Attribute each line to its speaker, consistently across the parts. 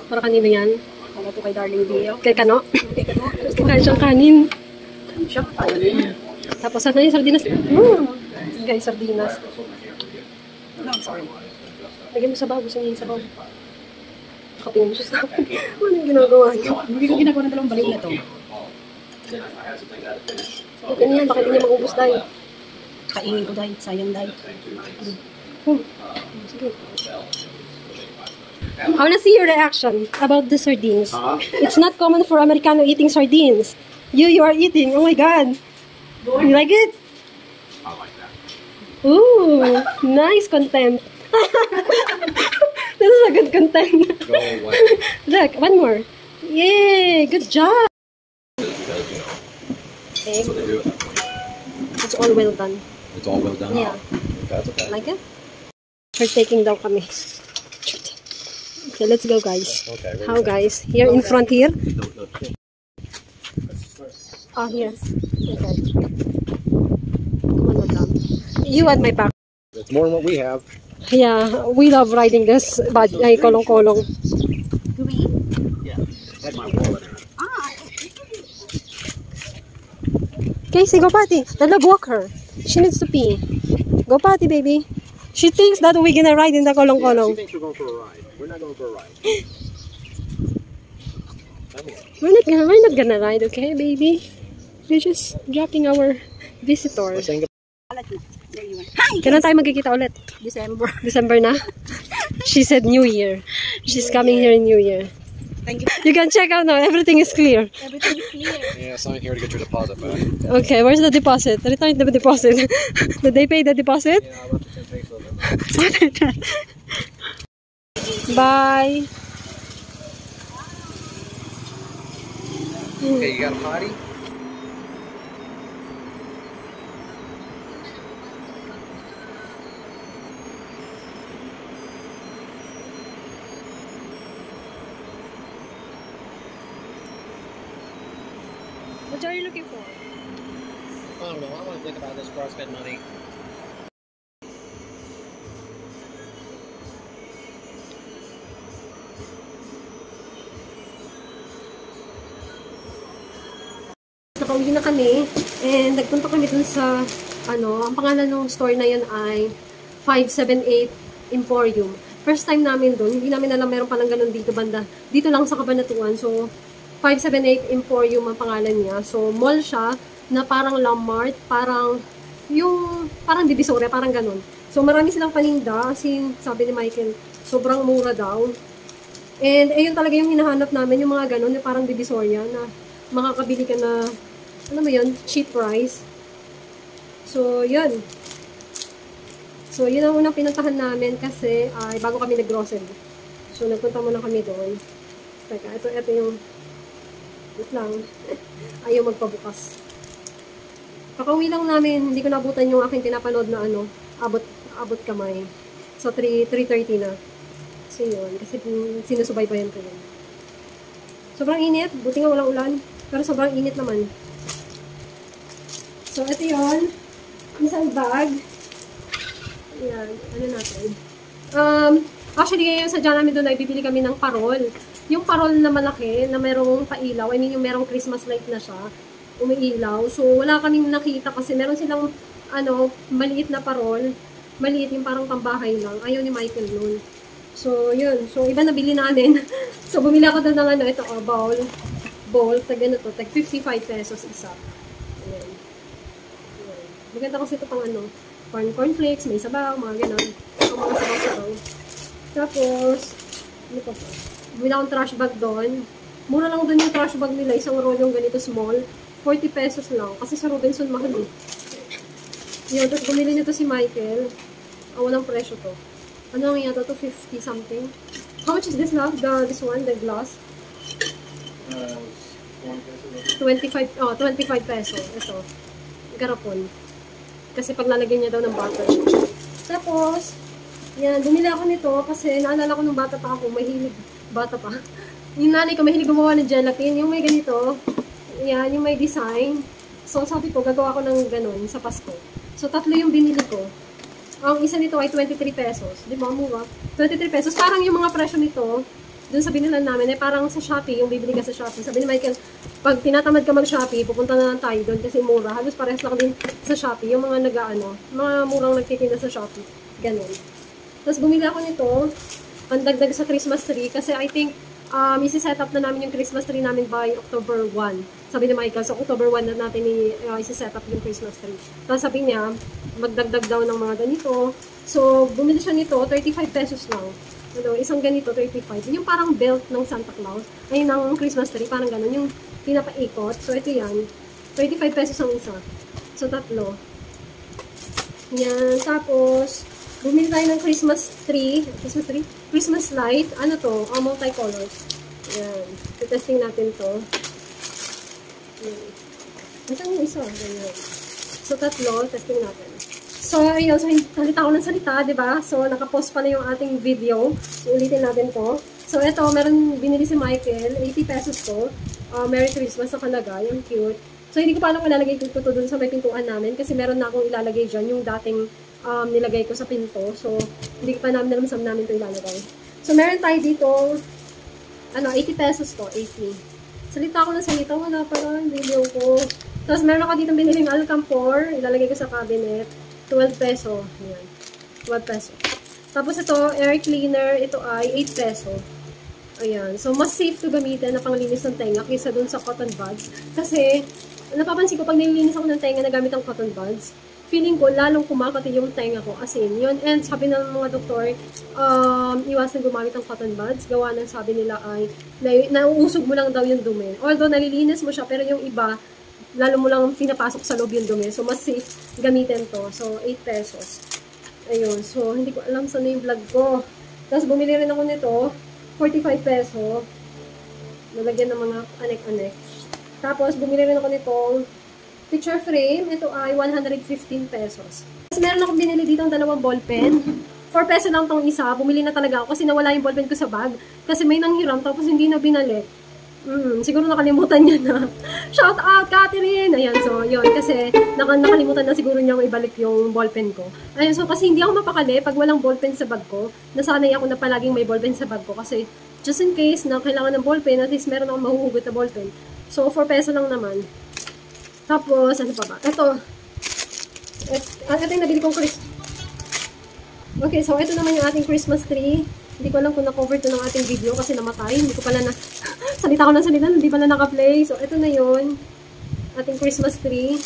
Speaker 1: Para kanino yan?
Speaker 2: Para to kay Darling Dio.
Speaker 1: Kay Kano?
Speaker 2: Kay Kano.
Speaker 1: Gusto kain siyang kanin.
Speaker 2: Siya kain.
Speaker 1: Tapos ano yung sardinas? Guys, sardinas.
Speaker 2: No, sorry.
Speaker 1: Lagyan mo sa bago. Gusto niya yung sabaw. Nakatingin mo siya sa akin. Ano yung ginagawa niyo?
Speaker 2: Hindi ko ginagawa ng dalawang balik na to.
Speaker 1: Okay na yan. Bakit hindi mag-ubos dahil?
Speaker 2: Kainin ko dahil. Sayang dahil.
Speaker 1: Sige. I wanna see your reaction about the sardines. It's not common for Americano eating sardines. You are eating. Oh my God. You like it?
Speaker 3: I like that.
Speaker 1: Ooh, nice content. This is a good content.
Speaker 3: Go away.
Speaker 1: Look, one more. Yay, good job. Okay.
Speaker 3: So they do it.
Speaker 1: It's all well done.
Speaker 3: It's all well done.
Speaker 1: Yeah.
Speaker 3: That's okay.
Speaker 1: Like it? We're taking down kami. Okay, let's go, guys.
Speaker 3: Okay.
Speaker 1: How, guys? Here in front here? Oh, yes. Okay. Come on, madam. You at my back.
Speaker 3: It's more than what we have.
Speaker 1: Yeah, we love riding this. But ay, kolong-kolong.
Speaker 2: Do we eat?
Speaker 3: Yeah. Had my wallet in it.
Speaker 1: Casey, go potty. The dog walk her. She needs to pee. Go potty, baby. She thinks that we're gonna ride in the
Speaker 3: Yeah, she
Speaker 1: kolong-kolong.
Speaker 3: thinks we're going for a ride. We're not going for a ride.
Speaker 1: We're not gonna ride, okay, baby? We're just dropping our visitors.
Speaker 3: Saying
Speaker 2: There you are. Hi!
Speaker 1: Kailan tayo magkikita ulit?
Speaker 2: December.
Speaker 1: December na? She said New Year. She's coming here in New Year.
Speaker 2: Thank you.
Speaker 1: You can check out now. Everything is clear.
Speaker 2: Everything is clear.
Speaker 3: Yeah, sign here to get your deposit back.
Speaker 1: Okay, where's the deposit? Return the deposit. Did they pay the deposit?
Speaker 3: Yeah, I left the 10 pesos in there.
Speaker 1: Bye.
Speaker 3: Okay, you got a potty?
Speaker 1: What are you looking for?
Speaker 3: I don't know. I want to think about this before I spend money.
Speaker 1: Nakauwi na kami and nagpunta kami dun sa ang pangalan ng store na yan ay 578 Emporium. First time namin dun, hindi namin alam meron palang ganun dito banda. Dito lang sa Cabanatuan. So 578 Emporium ang pangalan niya. So mall siya na parang Lamart, parang Divisoria, parang ganun. So marami silang paninda, kasi sabi ni Michael, sobrang mura daw. And ayun talaga yung hinahanap namin, yung mga ganun, yung parang Divisoria na makakabili ka na, ano mo yun, cheap price. So, yun. So, yun ang unang pinuntahan namin kasi bago kami nag-grocery. So, nagpunta muna kami doon. Teka, ito yung, wait lang, ayaw magpabukas. Kakauwi lang namin, hindi ko nabutan yung aking pinapanood na abot kamay. So, 3:30 na. So, yun, kasi sinusubaybayan ko yun. Sobrang init, buti nga walang ulan. Pero sobrang init naman. So, ito yun. Isang bag. Ayan. Ano natin? Actually, ngayon sa dyan namin doon ay bibili kami ng parol. Yung parol na malaki, na merong pailaw. I mean, yung merong Christmas light na siya. Umiilaw. So, wala kaming nakita kasi meron silang, maliit na parol. Maliit yung parang pambahay lang. Ayaw ni Michael nun. So, yun. So, iba nabili namin. So, bumili ako doon ng ito, bowl, tag ano to, tag 55 pesos isa. Ayan. Ayan. Maganda kasi ito pang cornflakes, may sabaw, mga ganon. Ang mga sabaw-sabaw. Tapos, ano pa pa? Bumili akong trash bag doon. Mura lang doon yung trash bag nila, isang roll yung ganito small. 40 pesos lang, kasi sa Robinson mahal eh. Yun, tapos bumili nito si Michael. Walang presyo to. Ano ang yata to? 50 something. How much is this now? This one, the glass? 25 peso. Ito. Garapon. Kasi pag lalagyan niya daw ng butter. Tapos, yan, bumili ako nito kasi naalala ko nung bata pa ako, bata pa. Yung nanay ko mahilig gumawa ng gelatin, yung may ganito. Yan, yung may design. So, sabi ko, gagawa ko ng ganun sa Pasko. So, 3 yung binili ko. Ang isa nito ay 23 pesos. Di ba, mura? 23 pesos. Parang yung mga presyo nito, dun sa binilan namin, eh parang sa Shopee, yung bibili ka sa Shopee. Sabi ni Michael, pag tinatamad ka mag-Shopee, pupunta na lang tayo doon kasi mura. Halos parehas lang din sa Shopee, yung mga mga murang nagtitinda sa Shopee. Ganun. Tapos bumili ako nito, pandagdag sa Christmas tree, kasi I think, isi-set up na namin yung Christmas tree namin by October 1. Sabi ni Michael, so October 1 na natin isi-set up yung Christmas tree. Tapos sabi niya, magdagdag daw ng mga ganito. So, bumili siya nito, 35 pesos lang. Ano, isang ganito, 35. Yung parang belt ng Santa Claus. Ayun ang Christmas tree, parang ganun. Yung pinapaikot. So, ito yan. 25 pesos ang isa. So, tatlo. Yan. Tapos, bumili tayo ng Christmas tree. Christmas light. Ano to? Multi-colors. Yan. Testing natin to. Yan. Nasaan yung isa? Ganyan. So, tatlo. Testing natin. So, ayun. So, salita ko ng salita, diba? So, nakapost pa na yung ating video. So, ulitin natin to. So, ito, meron binili si Michael. 80 pesos to. Merry Christmas sa kalaga. Yung cute. So, hindi ko pa alam kung ilalagay ko to dun sa may pintuan namin. Kasi meron na akong ilalagay dyan. Yung dating nilagay ko sa pinto. So, hindi ko pa namin alam saan namin ito ilalagay. So, meron tayo dito, 80 pesos to, 80. Salita ko ng salita, wala pa lang video ko. Tapos, meron ako dito biniling Alcampor, ilalagay ko sa cabinet, 12 peso. Ayan, 12 peso. Tapos, ito, air cleaner, ito ay 8 peso. Ayan, so, mas safe to gamitin na panglinis ng tenga kaysa dun sa cotton buds. Kasi, napapansin ko, pag nililinis ako ng tenga na gamit ang cotton buds, feeling ko, lalong kumakati yung tenga ko. As in, yun. And sabi ng mga doktor, iwasan gumamit ng cotton buds. Gawa ng sabi nila ay, nauusog mo lang daw yung dumi. Although, nalilinis mo siya, pero yung iba, lalo mo lang pinapasok sa loob yung dumi. So, mas safe gamitin to. So, 8 pesos. Ayun. So, hindi ko alam saan yung vlog ko. Tapos, bumili rin ako nito, 45 peso. Nalagyan ng mga anek-anek. Tapos, bumili rin ako nitong picture frame, ito ay 115 pesos. Tapos meron akong binili dito ng dalawang ballpen. 4 peso lang tong isa. Bumili na talaga ako kasi nawala yung ballpen ko sa bag. Kasi may nanghiram tapos hindi na binalik. Siguro nakalimutan niya na. Shout out, Catherine! Ayan, so yun. Kasi nakalimutan na siguro niya ibalik yung ballpen ko. Ayan, so kasi hindi ako mapakali pag walang ballpen sa bag ko. Nasanay ako na palaging may ballpen sa bag ko. Kasi just in case na kailangan ng ballpen, at least meron akong mahuhugot na ballpen. So 4 peso lang naman. Tapos, ano pa ba? Ito yung nabili kong Okay, so ito naman yung ating Christmas tree. Hindi ko alam kung na-cover to ng ating video kasi namatay. Hindi ko pala salita ko ng salita, hindi pala naka-play. So, ito na yun. Ating Christmas tree.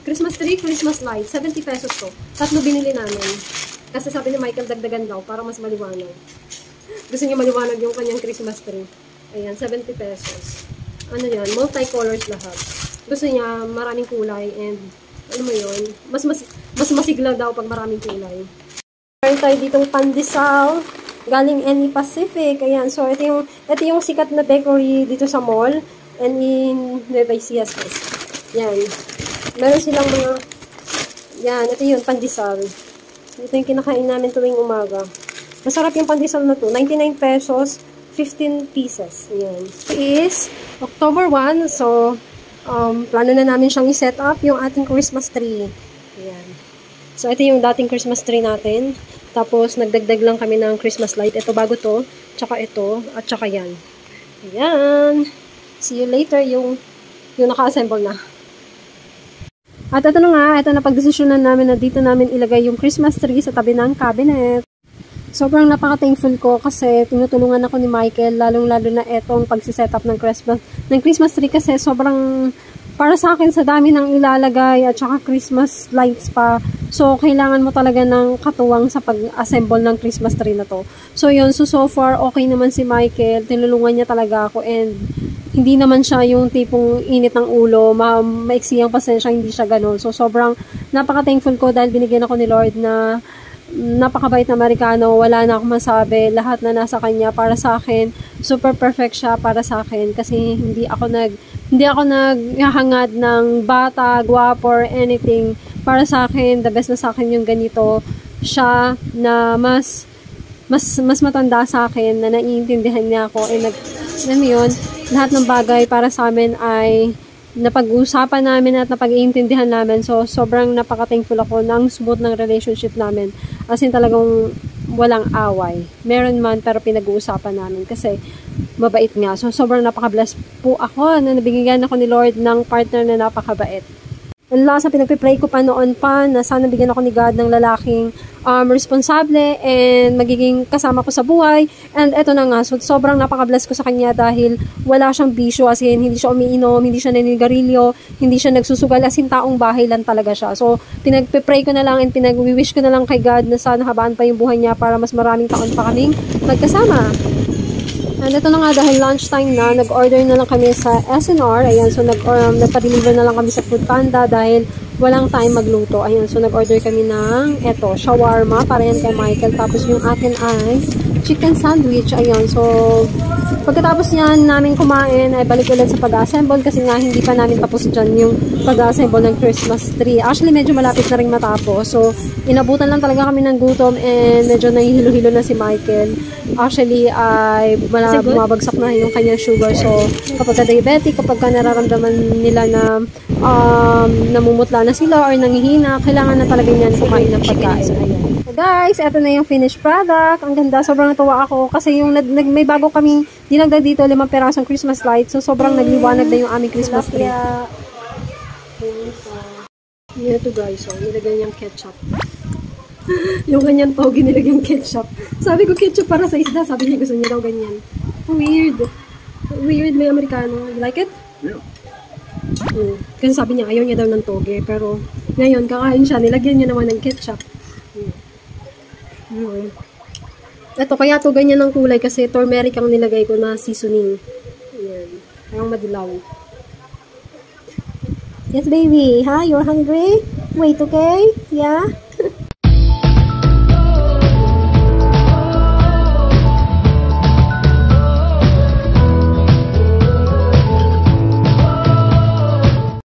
Speaker 1: Christmas light. 70 pesos to. Tatlo binili namin. Kasi sabi ni Michael, dagdagan daw para mas maliwanag. Gusto niya maliwanag yung kanyang Christmas tree. Ayan, 70 pesos. Ano yan? Multi-colors lahat. Gusto niya maraming kulay and ano mo yun, mas masigla daw pag maraming kulay. Meron tayo ditong pandesal galing Any Pacific. Ayan, so ito yung sikat na bakery dito sa mall and in Nueva Ecija. Yan. Meron silang mga yan, ito yung pandesal. Ito yung kinakain namin tuwing umaga. Masarap yung pandesal na to. 99 pesos, 15 pieces. Ayan. Ito is October 1, so plano na namin siyang i-set up yung ating Christmas tree. Ayan. So, ito yung dating Christmas tree natin. Tapos, nagdagdag lang kami ng Christmas light. Ito bago to, tsaka ito, at tsaka yan. Ayan. See you later yung naka-assemble na. At ito na nga, ito na pagdesisyonan namin na dito namin ilagay yung Christmas tree sa tabi ng cabinet. Sobrang napaka-thankful ko kasi tinutulungan ako ni Michael, lalong-lalo na etong pagsiset-up ng Christmas tree kasi sobrang para sa akin sa dami ng ilalagay at saka Christmas lights pa. So, kailangan mo talaga ng katuwang sa pag-assemble ng Christmas tree na to. So, yun. So far, okay naman si Michael. Tinulungan niya talaga ako and hindi naman siya yung tipong init ng ulo, maiksi ang pasensya, hindi siya ganun. So, sobrang napaka-thankful ko dahil binigyan ako ni Lord na napakabait na Amerikano, wala na akong masabi, lahat na nasa kanya para sa akin, super perfect siya para sa akin kasi hindi ako naghahangad ng bata, gwapo or anything. Para sa akin, the best na sa akin yung ganito siya na mas matanda sa akin na naiintindihan niya ako yun, lahat ng bagay para sa amin ay napag-uusapan namin at napag-iintindihan namin. So, sobrang napaka-thankful ako ng smooth ng relationship namin. As in, talagang walang away. Meron man, pero pinag-uusapan namin kasi mabait nga. So, sobrang napaka-bless po ako na nabigyan ako ni Lord ng partner na napakabait. And last na pinagpipray ko pa noon pa na sana bigyan ako ni God ng lalaking responsable and magiging kasama ko sa buhay. And eto na nga, so sobrang napaka-bless ko sa kanya dahil wala siyang bisyo, as in hindi siya umiinom, hindi siya naninigarilyo, hindi siya nagsusugal, as in taong bahay lang talaga siya. So pinagpipray ko na lang and pinag-wish ko na lang kay God na sana habaan pa yung buhay niya para mas maraming taon pa kaming magkasama. And ito na nga, dahil lunchtime na, nag-order na lang kami sa SNR. Ayan, so nagpa-deliver na lang kami sa Foodpanda dahil walang time magluto. Ayan, so nag-order kami ng shawarma para yan kay Michael. Tapos yung akin ay chicken sandwich. Ayan, so pagkatapos yan namin kumain, ay balik ulit sa pag-assemble kasi nga hindi pa namin tapos dyan yung pag-assemble ng Christmas tree. Actually, medyo malapit na rin matapos. So, inabutan lang talaga kami ng gutom and medyo nahihilo-hilo na si Michael. Actually, ay bumabagsak na yung kanyang sugar. So, kapag ka-diabetic, kapag ka nararamdaman nila na namumutla na sila or nangihina, kailangan na talaga niyan kumain ng pagkain. Ayan. So guys, eto na yung finished product. Ang ganda, sobrang natuwa ako kasi yung may bago kaming dinagdag dito 5 perasong Christmas lights. So, sobrang nagliwanag na yung aming Christmas tree. Yan ito guys, so, nilagyan niyang ketchup. Yung ganyan togi nilagyan ketchup. Sabi ko ketchup para sa isda. Sabi niya gusto niya daw ganyan. Weird. Weird, may Amerikano. You like it?
Speaker 3: Yeah.
Speaker 1: Kasi sabi niya ayaw niya daw ng toge. Pero ngayon kakain siya. Nilagyan niya naman ng ketchup. Ito, kaya to ganyan ng kulay kasi turmeric ang nilagay ko na seasoning. Ayan. Parang madilaw. Yes, baby. Huh? You're hungry? Wait, okay? Yeah?